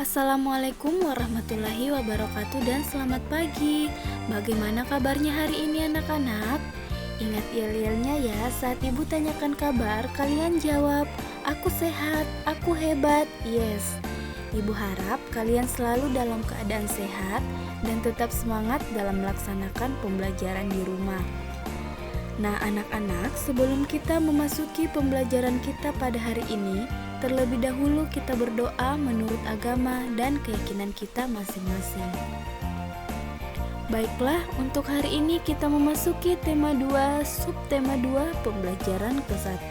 Assalamualaikum warahmatullahi wabarakatuh dan selamat pagi. Bagaimana kabarnya hari ini anak-anak? Ingat yel-yelnya ya saat ibu tanyakan kabar, kalian jawab, aku sehat, aku hebat, yes. Ibu harap kalian selalu dalam keadaan sehat dan tetap semangat dalam melaksanakan pembelajaran di rumah. Nah anak-anak, sebelum kita memasuki pembelajaran kita pada hari ini, terlebih dahulu kita berdoa menurut agama dan keyakinan kita masing-masing. Baiklah, untuk hari ini kita memasuki tema 2, subtema 2, pembelajaran ke-1.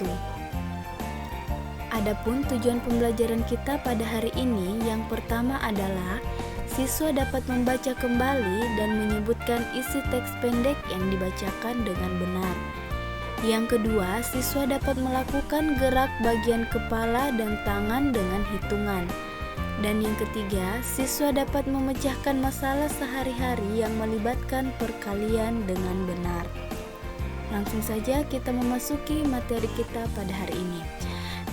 Adapun tujuan pembelajaran kita pada hari ini yang pertama adalah siswa dapat membaca kembali dan menyebutkan isi teks pendek yang dibacakan dengan benar. Yang kedua, siswa dapat melakukan gerak bagian kepala dan tangan dengan hitungan. Dan yang ketiga, siswa dapat memecahkan masalah sehari-hari yang melibatkan perkalian dengan benar. Langsung saja kita memasuki materi kita pada hari ini.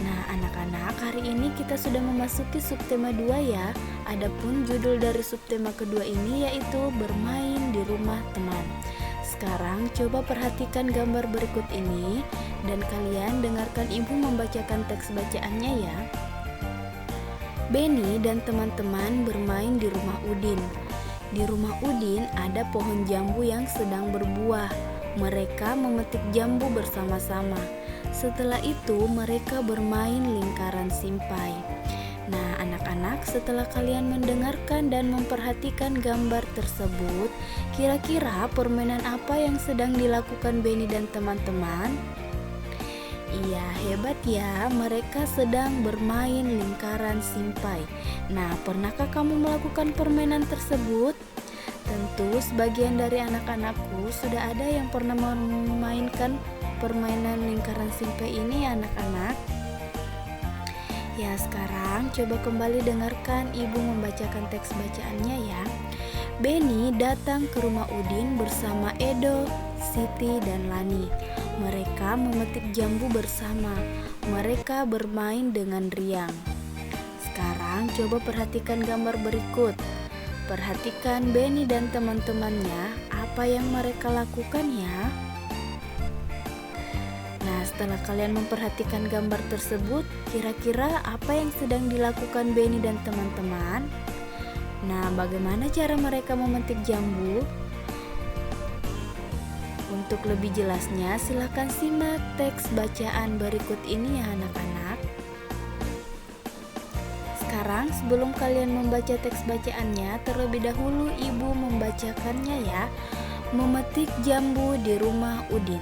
Nah anak-anak, hari ini kita sudah memasuki subtema 2 ya. Adapun judul dari subtema kedua ini yaitu bermain di rumah teman. Sekarang coba perhatikan gambar berikut ini dan kalian dengarkan ibu membacakan teks bacaannya ya. Benny dan teman-teman bermain di rumah Udin. Di rumah Udin ada pohon jambu yang sedang berbuah. Mereka memetik jambu bersama-sama. Setelah itu mereka bermain lingkaran simpai. Nah anak-anak, setelah kalian mendengarkan dan memperhatikan gambar tersebut, kira-kira permainan apa yang sedang dilakukan Benny dan teman-teman? Iya, hebat ya, mereka sedang bermain lingkaran simpai. Nah, pernahkah kamu melakukan permainan tersebut? Tentu sebagian dari anak-anakku sudah ada yang pernah memainkan permainan lingkaran simpai ini anak-anak. Ya, sekarang coba kembali dengarkan ibu membacakan teks bacaannya ya. Benny datang ke rumah Udin bersama Edo, Siti, dan Lani. Mereka memetik jambu bersama. Mereka bermain dengan riang. Sekarang coba perhatikan gambar berikut. Perhatikan Benny dan teman-temannya, apa yang mereka lakukan ya. Nah, setelah kalian memperhatikan gambar tersebut, kira-kira apa yang sedang dilakukan Benny dan teman-teman? Nah, bagaimana cara mereka memetik jambu? Untuk lebih jelasnya, silakan simak teks bacaan berikut ini ya anak-anak. Sekarang, sebelum kalian membaca teks bacaannya, terlebih dahulu ibu membacakannya ya. Memetik jambu di rumah Udin.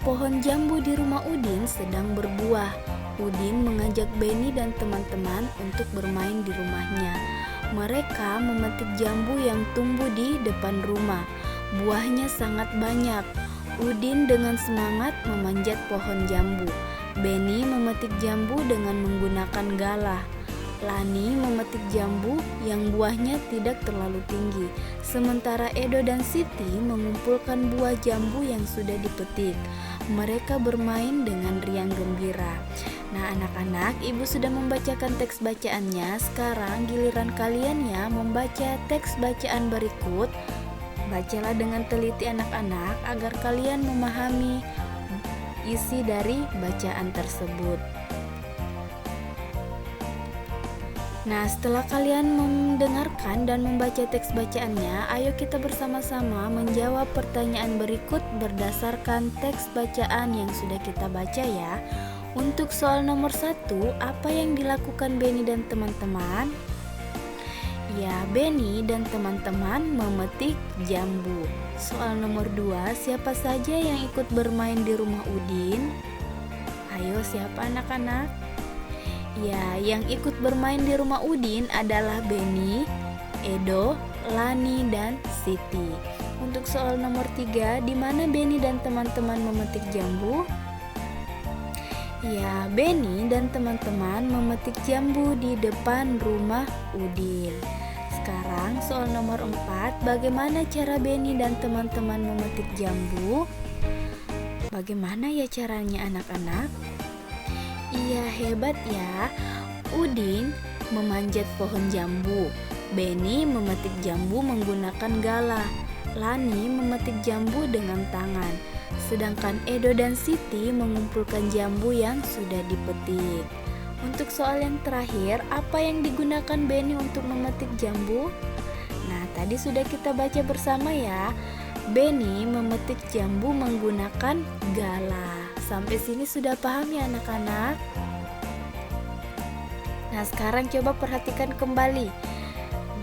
Pohon jambu di rumah Udin sedang berbuah. Udin mengajak Benny dan teman-teman untuk bermain di rumahnya. Mereka memetik jambu yang tumbuh di depan rumah. Buahnya sangat banyak. Udin dengan semangat memanjat pohon jambu. Benny memetik jambu dengan menggunakan galah. Lani memetik jambu yang buahnya tidak terlalu tinggi. Sementara Edo dan Siti mengumpulkan buah jambu yang sudah dipetik. Mereka bermain dengan riang gembira. Nah anak-anak, ibu sudah membacakan teks bacaannya. Sekarang giliran kalian ya membaca teks bacaan berikut. Bacalah dengan teliti anak-anak agar kalian memahami isi dari bacaan tersebut. Nah, setelah kalian mendengarkan dan membaca teks bacaannya, ayo kita bersama-sama menjawab pertanyaan berikut berdasarkan teks bacaan yang sudah kita baca ya. Untuk soal nomor 1, apa yang dilakukan Benny dan teman-teman? Ya, Benny dan teman-teman memetik jambu. Soal nomor 2, siapa saja yang ikut bermain di rumah Udin? Ayo, siapa anak-anak? Ya, yang ikut bermain di rumah Udin adalah Benny, Edo, Lani, dan Siti. Untuk soal nomor 3, di mana Benny dan teman-teman memetik jambu? Ya, Benny dan teman-teman memetik jambu di depan rumah Udin. Sekarang soal nomor 4, bagaimana cara Benny dan teman-teman memetik jambu? Bagaimana ya caranya anak-anak? Iya, hebat ya. Udin memanjat pohon jambu. Benny memetik jambu menggunakan galah. Lani memetik jambu dengan tangan. Sedangkan Edo dan Siti mengumpulkan jambu yang sudah dipetik. Untuk soal yang terakhir, apa yang digunakan Benny untuk memetik jambu? Nah, tadi sudah kita baca bersama ya. Benny memetik jambu menggunakan galah. Sampai sini sudah paham ya anak-anak? Nah, sekarang coba perhatikan kembali.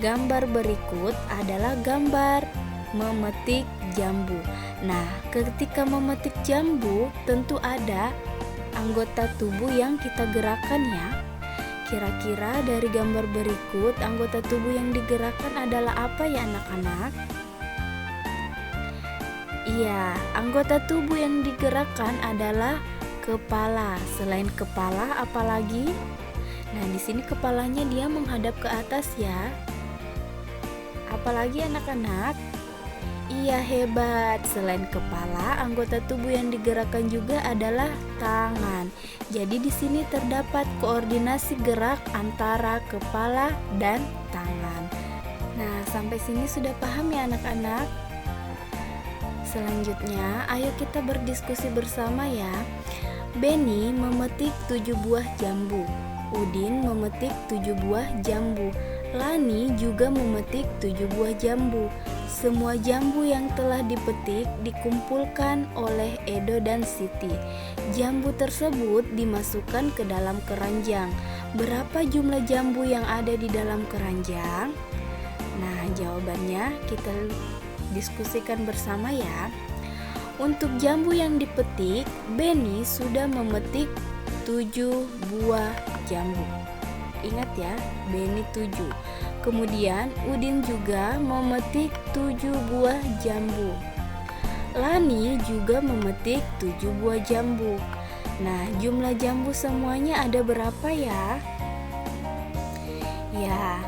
Gambar berikut adalah gambar memetik jambu. Nah, ketika memetik jambu tentu ada anggota tubuh yang kita gerakkan ya. Kira-kira dari gambar berikut anggota tubuh yang digerakkan adalah apa ya anak-anak? Iya, anggota tubuh yang digerakkan adalah kepala. Selain kepala, apalagi? Nah, di sini kepalanya dia menghadap ke atas ya. Apalagi anak-anak? Iya, hebat. Selain kepala, anggota tubuh yang digerakkan juga adalah tangan. Jadi di sini terdapat koordinasi gerak antara kepala dan tangan. Nah, sampai sini sudah paham ya anak-anak? Selanjutnya, ayo kita berdiskusi bersama ya. Benny memetik 7 buah jambu. Udin memetik 7 buah jambu. Lani juga memetik 7 buah jambu. Semua jambu yang telah dipetik dikumpulkan oleh Edo dan Siti. Jambu tersebut dimasukkan ke dalam keranjang. Berapa jumlah jambu yang ada di dalam keranjang? Nah, jawabannya kita diskusikan bersama ya. Untuk jambu yang dipetik, Benny sudah memetik 7 buah jambu. Ingat ya, Benny 7. Kemudian Udin juga memetik 7 buah jambu. Lani juga memetik 7 buah jambu. Nah, jumlah jambu semuanya ada berapa ya? Ya,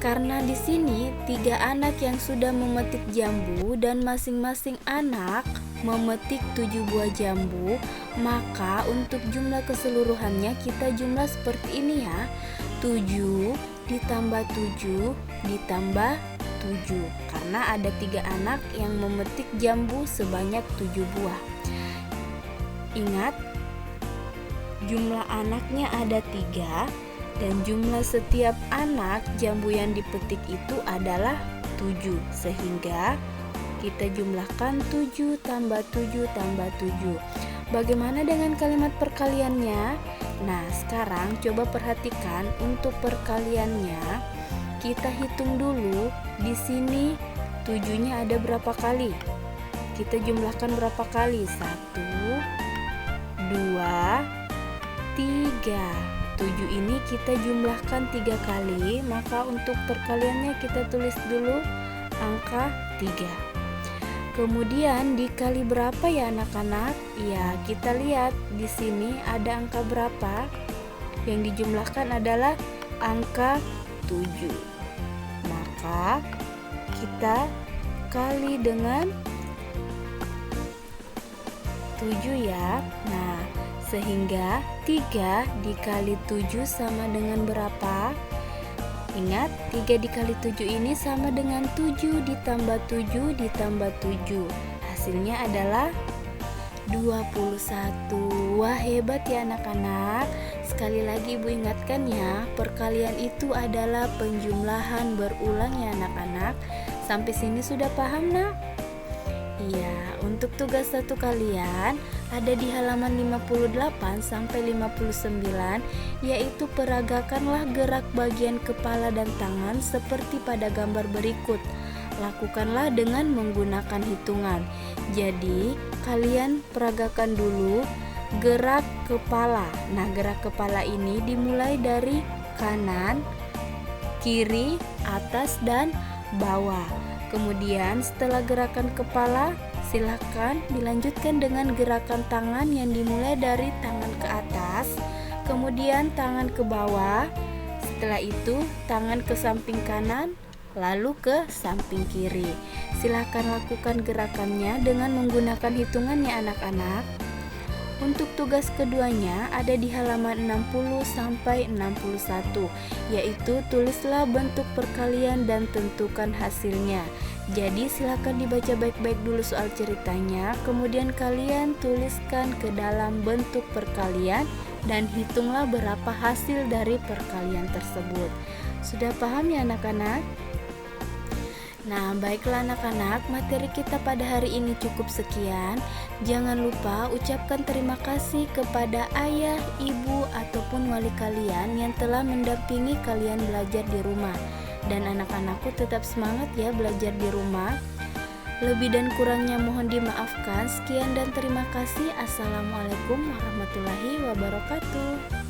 karena di sini 3 anak yang sudah memetik jambu dan masing-masing anak memetik 7 buah jambu, maka untuk jumlah keseluruhannya kita jumlah seperti ini ya. 7 ditambah 7 ditambah 7, karena ada 3 anak yang memetik jambu sebanyak 7 buah. Ingat, jumlah anaknya ada 3 dan jumlah setiap anak jambu yang dipetik itu adalah 7, sehingga kita jumlahkan 7 tambah 7 tambah 7. Bagaimana dengan kalimat perkaliannya? Nah, sekarang coba perhatikan untuk perkaliannya. Kita hitung dulu. Di sini 7-nya ada berapa kali? Kita jumlahkan berapa kali? 1, 2, 3. 7 ini kita jumlahkan 3 kali, maka untuk perkaliannya kita tulis dulu angka 3. Kemudian dikali berapa ya anak-anak? Ya, kita lihat di sini ada angka berapa? Yang dijumlahkan adalah angka 7. Maka kita kali dengan 7 ya. Nah, sehingga 3 dikali 7 sama dengan berapa? Ingat, 3 dikali 7 ini sama dengan 7 ditambah 7 ditambah 7. Hasilnya adalah 21. Wah, hebat ya anak-anak. Sekali lagi Ibu ingatkan ya, perkalian itu adalah penjumlahan berulang ya anak-anak. Sampai sini sudah paham nak? Iya, untuk tugas 1 kalian ada di halaman 58 sampai 59, yaitu peragakanlah gerak bagian kepala dan tangan seperti pada gambar berikut. Lakukanlah dengan menggunakan hitungan. Jadi, kalian peragakan dulu gerak kepala. Nah, gerak kepala ini dimulai dari kanan, kiri, atas, dan bawah. Kemudian setelah gerakan kepala, silakan dilanjutkan dengan gerakan tangan yang dimulai dari tangan ke atas, kemudian tangan ke bawah, setelah itu tangan ke samping kanan, lalu ke samping kiri. Silakan lakukan gerakannya dengan menggunakan hitungan ya anak-anak. Untuk tugas keduanya ada di halaman 60 sampai 61, yaitu tulislah bentuk perkalian dan tentukan hasilnya. Jadi silakan dibaca baik-baik dulu soal ceritanya, kemudian kalian tuliskan ke dalam bentuk perkalian dan hitunglah berapa hasil dari perkalian tersebut. Sudah paham ya anak-anak? Nah, baiklah anak-anak, materi kita pada hari ini cukup sekian. Jangan lupa ucapkan terima kasih kepada ayah, ibu, ataupun wali kalian yang telah mendampingi kalian belajar di rumah. Dan anak-anakku tetap semangat ya belajar di rumah. Lebih dan kurangnya mohon dimaafkan. Sekian dan terima kasih. Assalamualaikum warahmatullahi wabarakatuh.